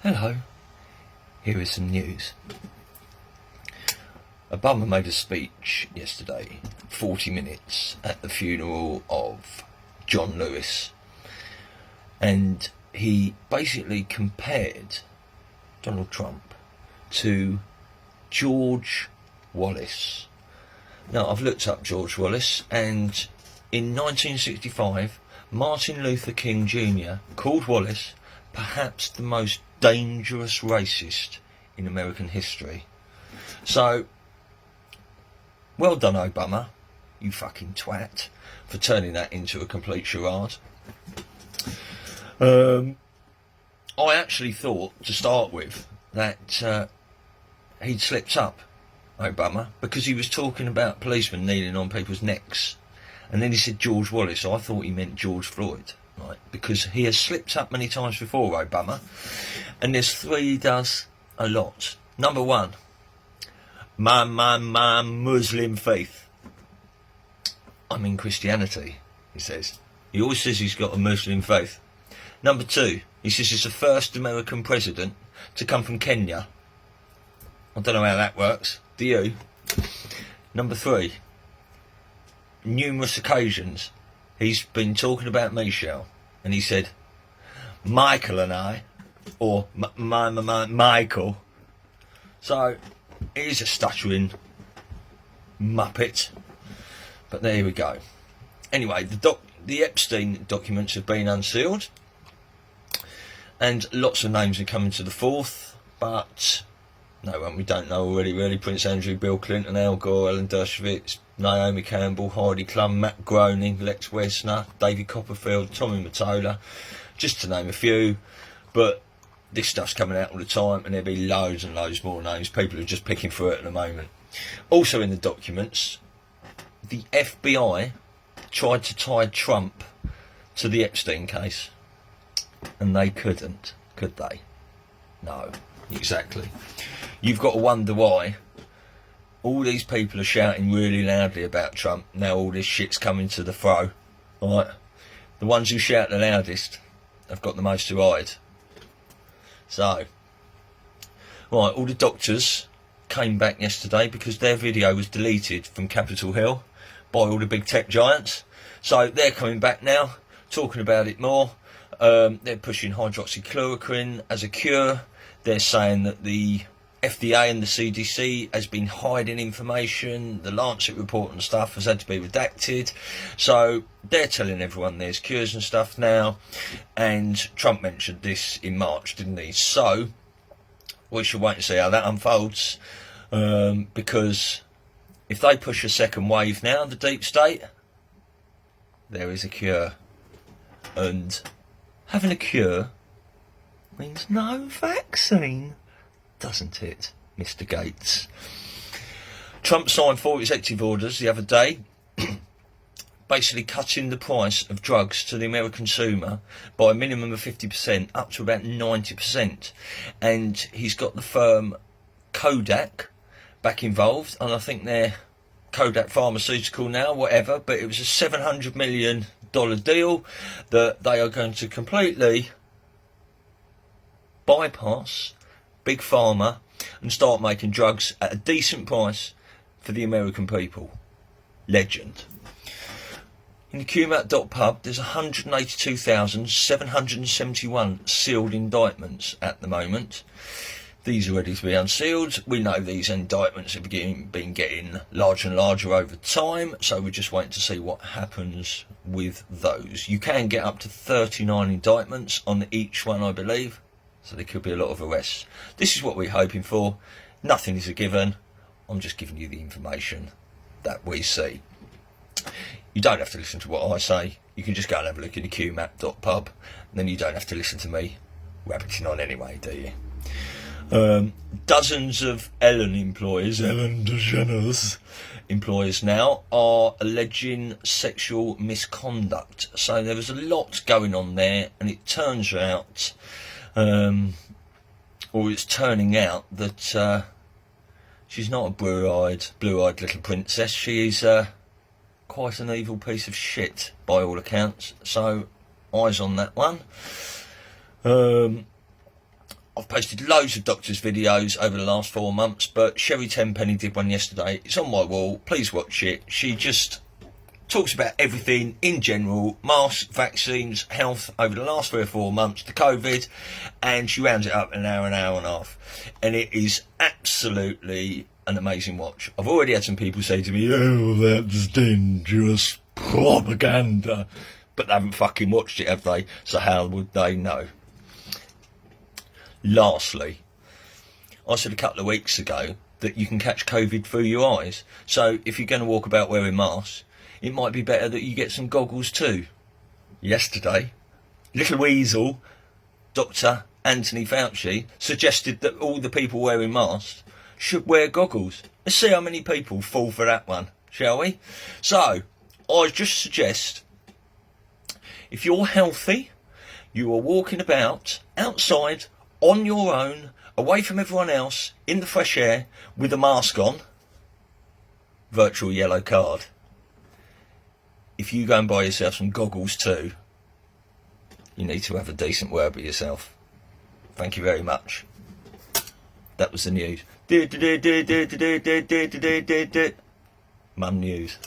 Hello, here is some news. Obama made a speech yesterday, 40 minutes, at the funeral of John Lewis, and he basically compared Donald Trump to George Wallace. Now, I've looked up George Wallace, and in 1965, Martin Luther King Jr. called Wallace perhaps the most dangerous racist in American history. So, well done, Obama, you fucking twat, for turning that into a complete charade. I actually thought, to start with, that he'd slipped up, Obama, because he was talking about policemen kneeling on people's necks, and then he said George Wallace, so I thought he meant George Floyd, right? Because he has slipped up many times before, Obama, and there's three he does a lot. Number one, my Muslim faith. I'm in Christianity, he says. He always says he's got a Muslim faith. Number two, he says he's the first American president to come from Kenya. I don't know how that works. Do you? Number three, numerous occasions he's been talking about Michelle, and he said, Michael and I, or Michael. So, he's a stuttering muppet. But there we go. Anyway, the Epstein documents have been unsealed, and lots of names are coming to the forth, but no one we don't know already, really. Prince Andrew, Bill Clinton, Al Gore, Ellen Dershowitz, Naomi Campbell, Heidi Klum, Matt Groening, Lex Wessner, David Copperfield, Tommy Mottola, just to name a few. But this stuff's coming out all the time, and there'll be loads and loads more names. People are just picking through it at the moment. Also in the documents, the FBI tried to tie Trump to the Epstein case, and they couldn't, could they? No, exactly. You've got to wonder why all these people are shouting really loudly about Trump. Now all this shit's coming to the fro, right? The ones who shout the loudest have got the most to hide. So, right, all the doctors came back yesterday because their video was deleted from Capitol Hill by all the big tech giants. So they're coming back now, talking about it more. They're pushing hydroxychloroquine as a cure. They're saying that the FDA and the CDC has been hiding information. The Lancet report and stuff has had to be redacted. So they're telling everyone there's cures and stuff now. And Trump mentioned this in March, didn't he? So we should wait and see how that unfolds. Because if they push a second wave now, the deep state, there is a cure. And having a cure means no vaccine, doesn't it, Mr. Gates? Trump signed 4 executive orders the other day, basically cutting the price of drugs to the American consumer by a minimum of 50%, up to about 90%. And he's got the firm Kodak back involved, and I think they're Kodak Pharmaceutical now, whatever, but it was a $700 million deal that they are going to completely bypass Big Pharma and start making drugs at a decent price for the American people. Legend. In the QMAT.pub, there's 182,771 sealed indictments at the moment. These are ready to be unsealed. We know these indictments have been getting larger and larger over time, so we're just waiting to see what happens with those. You can get up to 39 indictments on each one, I believe, so there could be a lot of arrests. This is what we're hoping for. Nothing is a given. I'm just giving you the information that we see. You don't have to listen to what I say. You can just go and have a look at the QMAP.pub, and then you don't have to listen to me rabbiting on anyway, do you? Dozens of Ellen DeGeneres employers now are alleging sexual misconduct. So there was a lot going on there, and it turns out, or it's turning out that she's not a blue-eyed little princess. She is quite an evil piece of shit by all accounts. So eyes on that one. I've posted loads of doctors' videos over the last 4 months, but Sherry Tenpenny did one yesterday. It's on my wall. Please watch it. She just talks about everything in general, masks, vaccines, health over the last 3 or 4 months, the COVID, and she rounds it up in an hour and a half. And it is absolutely an amazing watch. I've already had some people say to me, oh, that's dangerous propaganda. But they haven't fucking watched it, have they? So how would they know? Lastly, I said a couple of weeks ago that you can catch COVID through your eyes. So if you're going to walk about wearing masks, it might be better that you get some goggles too. Yesterday, little Weasel, Dr. Anthony Fauci, suggested that all the people wearing masks should wear goggles. Let's see how many people fall for that one, shall we? So, I just suggest, if you're healthy, you are walking about outside on your own, away from everyone else, in the fresh air, with a mask on, virtual yellow card. If you go and buy yourself some goggles too, you need to have a decent word with yourself. Thank you very much. That was the news. Mum news.